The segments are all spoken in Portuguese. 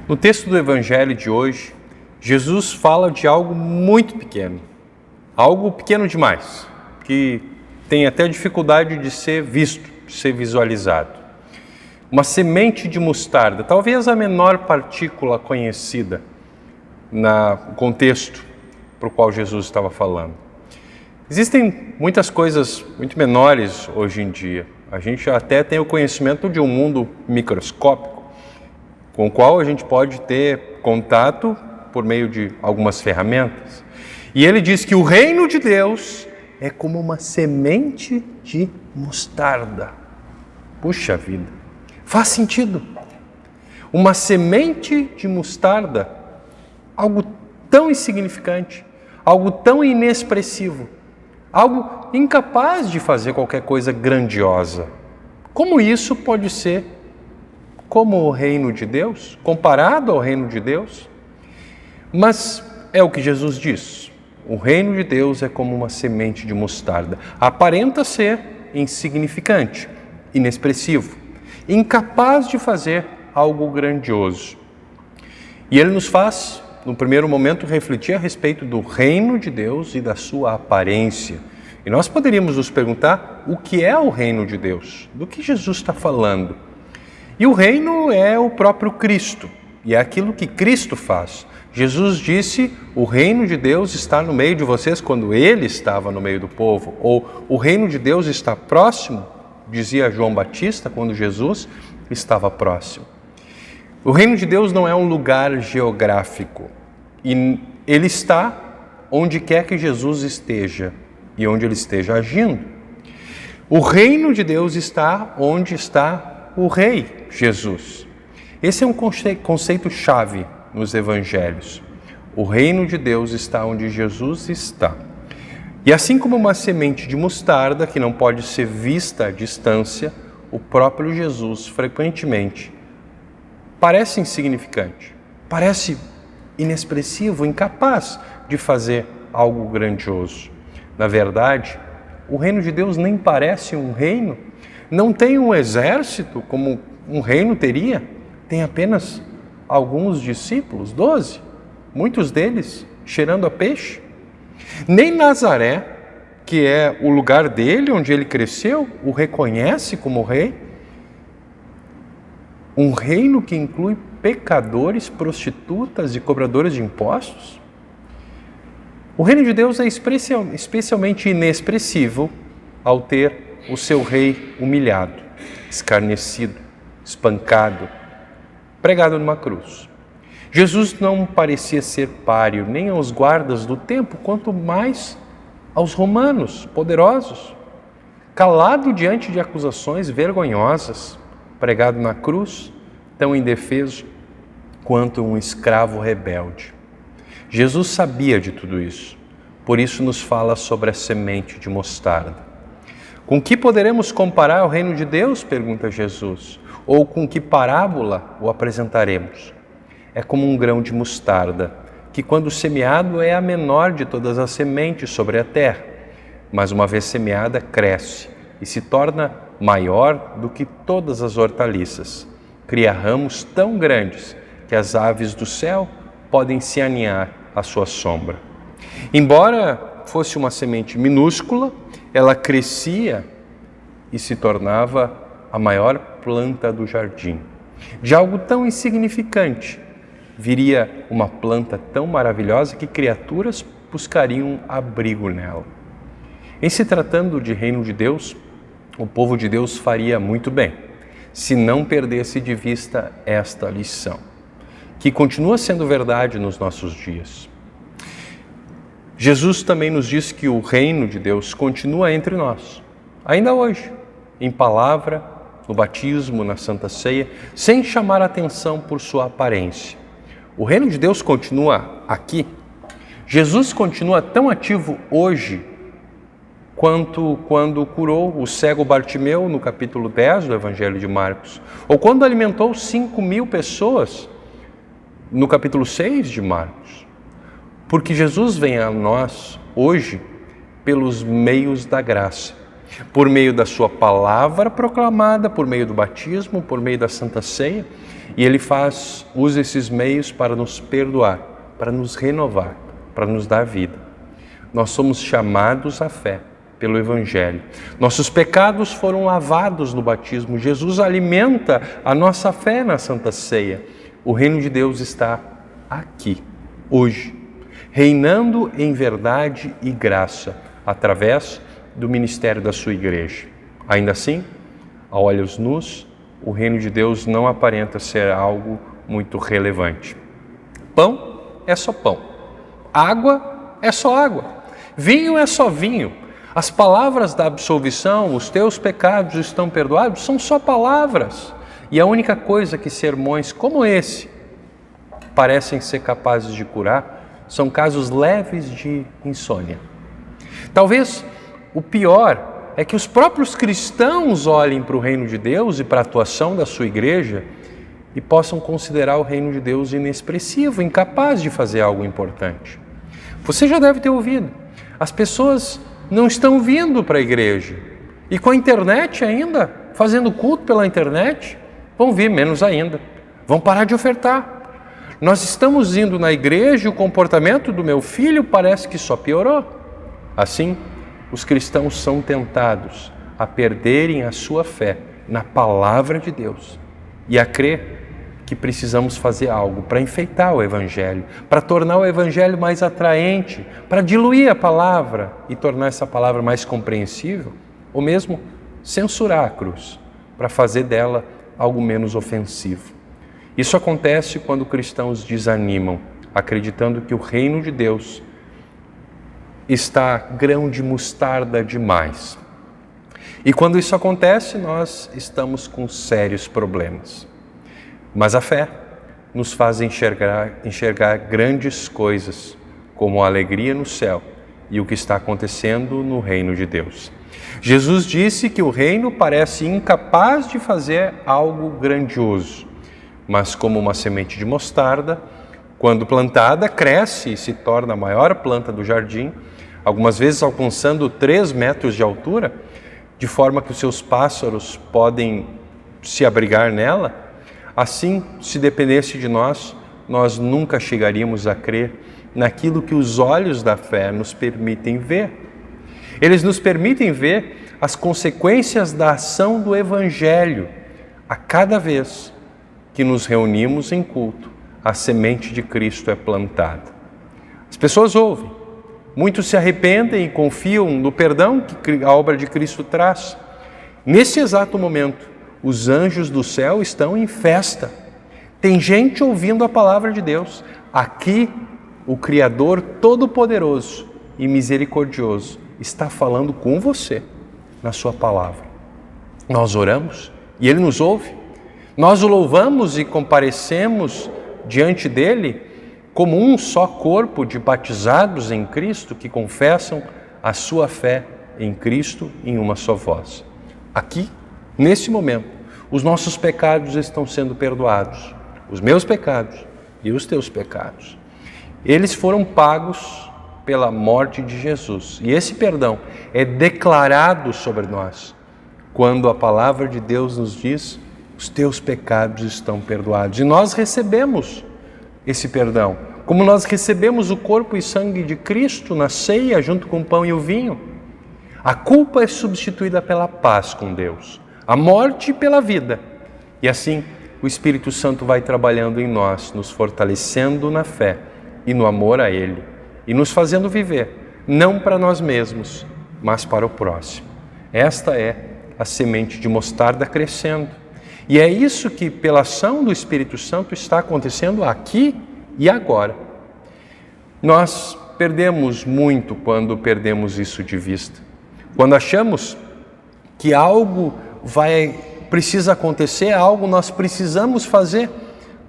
No texto do Evangelho de hoje, Jesus fala de algo muito pequeno, algo pequeno demais, que tem até dificuldade de ser visto, de ser visualizado. Uma semente de mostarda, talvez a menor partícula conhecida no contexto para o qual Jesus estava falando. Existem muitas coisas muito menores hoje em dia. A gente até tem o conhecimento de um mundo microscópico, com o qual a gente pode ter contato por meio de algumas ferramentas. E ele diz que o reino de Deus é como uma semente de mostarda. Puxa vida, faz sentido. Uma semente de mostarda, algo tão insignificante, algo tão inexpressivo, algo incapaz de fazer qualquer coisa grandiosa. Como isso pode ser como o reino de Deus, comparado ao reino de Deus? Mas é o que Jesus diz. O reino de Deus é como uma semente de mostarda. Aparenta ser insignificante, inexpressivo, incapaz de fazer algo grandioso. E ele nos faz, no primeiro momento, refletir a respeito do reino de Deus e da sua aparência. E nós poderíamos nos perguntar o que é o reino de Deus? Do que Jesus está falando? E o reino é o próprio Cristo, e é aquilo que Cristo faz. Jesus disse, o reino de Deus está no meio de vocês quando ele estava no meio do povo. Ou o reino de Deus está próximo, dizia João Batista quando Jesus estava próximo. O reino de Deus não é um lugar geográfico, e ele está onde quer que Jesus esteja e onde ele esteja agindo. O reino de Deus está onde está o Rei Jesus. Esse é um conceito-chave nos Evangelhos. O reino de Deus está onde Jesus está. E assim como uma semente de mostarda que não pode ser vista à distância, o próprio Jesus frequentemente parece insignificante, parece inexpressivo, incapaz de fazer algo grandioso. Na verdade, o reino de Deus nem parece um reino, não tem um exército como um reino teria, tem apenas alguns discípulos, 12, muitos deles cheirando a peixe. Nem Nazaré, que é o lugar dele, onde ele cresceu, o reconhece como rei. Um reino que inclui pecadores, prostitutas e cobradores de impostos. O reino de Deus é especialmente inexpressivo ao ter o seu rei humilhado, escarnecido, espancado, pregado numa cruz. Jesus não parecia ser páreo nem aos guardas do templo, quanto mais aos romanos poderosos. Calado diante de acusações vergonhosas, pregado na cruz, tão indefeso quanto um escravo rebelde. Jesus sabia de tudo isso, por isso nos fala sobre a semente de mostarda. Com que poderemos comparar o reino de Deus? Pergunta Jesus. Ou com que parábola o apresentaremos? É como um grão de mostarda, que quando semeado é a menor de todas as sementes sobre a terra, mas uma vez semeada cresce e se torna maior do que todas as hortaliças. Cria ramos tão grandes que as aves do céu podem se aninhar à sua sombra. Embora fosse uma semente minúscula, ela crescia e se tornava a maior planta do jardim. De algo tão insignificante, viria uma planta tão maravilhosa que criaturas buscariam abrigo nela. Em se tratando de reino de Deus, o povo de Deus faria muito bem se não perdesse de vista esta lição, que continua sendo verdade nos nossos dias. Jesus também nos diz que o reino de Deus continua entre nós, ainda hoje, em palavra, no batismo, na Santa Ceia, sem chamar atenção por sua aparência. O reino de Deus continua aqui. Jesus continua tão ativo hoje quanto quando curou o cego Bartimeu no capítulo 10 do Evangelho de Marcos, ou quando alimentou 5.000 pessoas no capítulo 6 de Marcos. Porque Jesus vem a nós hoje pelos meios da graça. por meio da sua palavra proclamada, por meio do batismo, por meio da Santa Ceia, e Ele usa esses meios para nos perdoar, para nos renovar, para nos dar vida. Nós somos chamados à fé pelo Evangelho. Nossos pecados foram lavados no batismo. Jesus alimenta a nossa fé na Santa Ceia. O reino de Deus está aqui, hoje, reinando em verdade e graça, através do ministério da sua igreja. Ainda assim, a olhos nus, o reino de Deus não aparenta ser algo muito relevante. Pão é só pão. Água é só água. Vinho é só vinho. As palavras da absolvição, os teus pecados estão perdoados, são só palavras. E a única coisa que sermões como esse parecem ser capazes de curar são casos leves de insônia. Talvez o pior é que os próprios cristãos olhem para o reino de Deus e para a atuação da sua igreja e possam considerar o reino de Deus inexpressivo, incapaz de fazer algo importante. Você já deve ter ouvido. As pessoas não estão vindo para a igreja. E com a internet ainda, fazendo culto pela internet, vão vir menos ainda. Vão parar de ofertar. Nós estamos indo na igreja e o comportamento do meu filho parece que só piorou. Assim, os cristãos são tentados a perderem a sua fé na palavra de Deus e a crer que precisamos fazer algo para enfeitar o Evangelho, para tornar o Evangelho mais atraente, para diluir a palavra e tornar essa palavra mais compreensível, ou mesmo censurar a cruz, para fazer dela algo menos ofensivo. Isso acontece quando cristãos desanimam, acreditando que o reino de Deus está grão de mostarda demais. E quando isso acontece, nós estamos com sérios problemas. Mas a fé nos faz enxergar grandes coisas, como a alegria no céu e o que está acontecendo no reino de Deus. Jesus disse que o reino parece incapaz de fazer algo grandioso, mas como uma semente de mostarda, quando plantada, cresce e se torna a maior planta do jardim, algumas vezes alcançando 3 metros de altura, de forma que os seus pássaros podem se abrigar nela. Assim, se dependesse de nós, nós nunca chegaríamos a crer naquilo que os olhos da fé nos permitem ver. Eles nos permitem ver as consequências da ação do Evangelho. A cada vez que nos reunimos em culto, a semente de Cristo é plantada. As pessoas ouvem, muitos se arrependem e confiam no perdão que a obra de Cristo traz. Nesse exato momento, os anjos do céu estão em festa. Tem gente ouvindo a palavra de Deus. Aqui, o Criador Todo-Poderoso e Misericordioso está falando com você na sua palavra. Nós oramos e Ele nos ouve. Nós o louvamos e comparecemos diante dEle como um só corpo de batizados em Cristo que confessam a sua fé em Cristo em uma só voz. Aqui, nesse momento, os nossos pecados estão sendo perdoados, os meus pecados e os teus pecados. Eles foram pagos pela morte de Jesus. E esse perdão é declarado sobre nós quando a palavra de Deus nos diz: os teus pecados estão perdoados. E nós recebemos esse perdão, como nós recebemos o corpo e sangue de Cristo na ceia junto com o pão e o vinho. A culpa é substituída pela paz com Deus, a morte pela vida. E assim, o Espírito Santo vai trabalhando em nós, nos fortalecendo na fé e no amor a Ele, e nos fazendo viver, não para nós mesmos, mas para o próximo. Esta é a semente de mostarda crescendo. E é isso que, pela ação do Espírito Santo, está acontecendo aqui e agora. Nós perdemos muito quando perdemos isso de vista. Quando achamos que algo precisa acontecer, algo nós precisamos fazer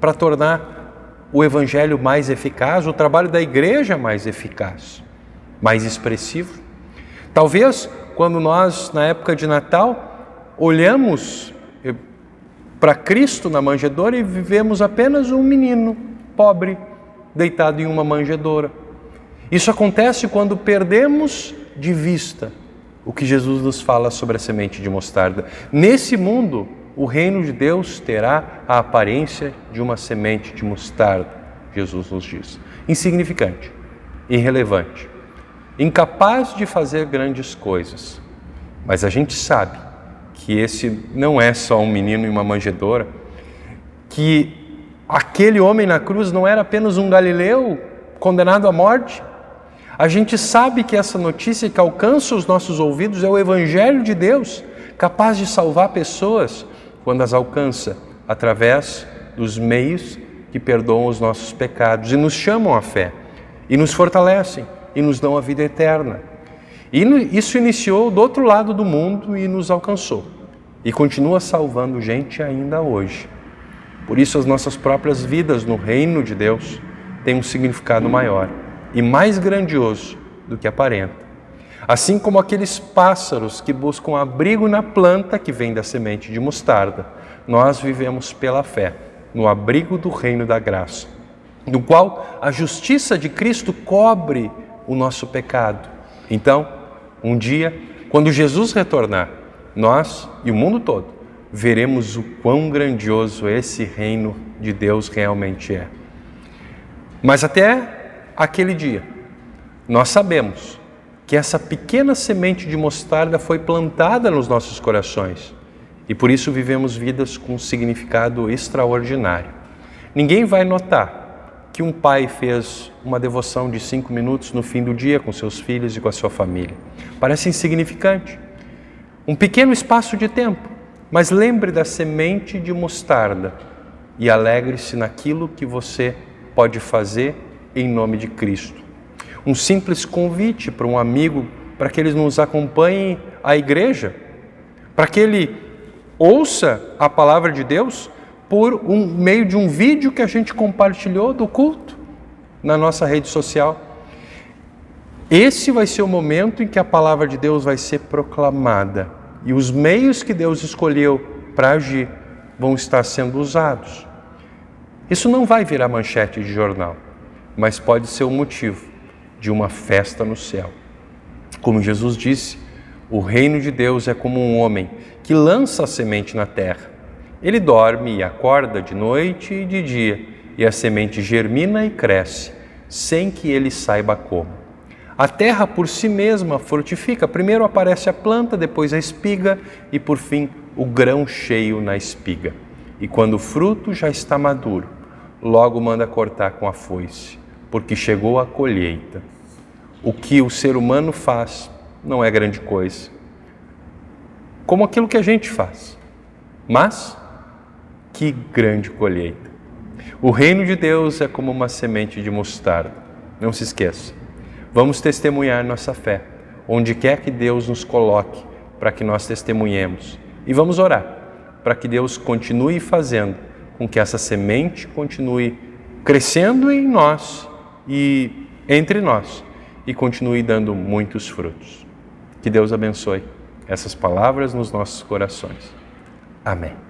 para tornar o Evangelho mais eficaz, o trabalho da igreja mais eficaz, mais expressivo. Talvez quando nós, na época de Natal, olhamos para Cristo na manjedoura e vivemos apenas um menino pobre deitado em uma manjedoura. Isso acontece quando perdemos de vista o que Jesus nos fala sobre a semente de mostarda. Nesse mundo, o reino de Deus terá a aparência de uma semente de mostarda, Jesus nos diz. Insignificante, irrelevante, incapaz de fazer grandes coisas. Mas a gente sabe que esse não é só um menino em uma manjedoura, que aquele homem na cruz não era apenas um galileu condenado à morte. A gente sabe que essa notícia que alcança os nossos ouvidos é o Evangelho de Deus, capaz de salvar pessoas quando as alcança através dos meios que perdoam os nossos pecados e nos chamam à fé, e nos fortalecem, e nos dão a vida eterna. E isso iniciou do outro lado do mundo e nos alcançou, e continua salvando gente ainda hoje. Por isso as nossas próprias vidas no reino de Deus têm um significado maior e mais grandioso do que aparenta. Assim como aqueles pássaros que buscam abrigo na planta que vem da semente de mostarda, nós vivemos pela fé, no abrigo do reino da graça, no qual a justiça de Cristo cobre o nosso pecado. Então, um dia, quando Jesus retornar, nós e o mundo todo veremos o quão grandioso esse reino de Deus realmente é. Mas até aquele dia, nós sabemos que essa pequena semente de mostarda foi plantada nos nossos corações e por isso vivemos vidas com um significado extraordinário. Ninguém vai notar que um pai fez uma devoção de 5 minutos no fim do dia com seus filhos e com a sua família. Parece insignificante, um pequeno espaço de tempo, mas lembre da semente de mostarda e alegre-se naquilo que você pode fazer em nome de Cristo. Um simples convite para um amigo, para que ele nos acompanhe à igreja, para que ele ouça a palavra de Deus por meio de um vídeo que a gente compartilhou do culto na nossa rede social. Esse vai ser o momento em que a palavra de Deus vai ser proclamada e os meios que Deus escolheu para agir vão estar sendo usados. Isso não vai virar manchete de jornal, mas pode ser o motivo de uma festa no céu. Como Jesus disse, o reino de Deus é como um homem que lança a semente na terra. Ele dorme e acorda de noite e de dia, e a semente germina e cresce, sem que ele saiba como. A terra por si mesma frutifica. Primeiro aparece a planta, depois a espiga e por fim o grão cheio na espiga. E quando o fruto já está maduro, logo manda cortar com a foice, porque chegou a colheita. O que o ser humano faz não é grande coisa, como aquilo que a gente faz, mas que grande colheita. O reino de Deus é como uma semente de mostarda. Não se esqueça, vamos testemunhar nossa fé, onde quer que Deus nos coloque, para que nós testemunhemos. E vamos orar, para que Deus continue fazendo com que essa semente continue crescendo em nós e entre nós, e continue dando muitos frutos. Que Deus abençoe essas palavras nos nossos corações. Amém.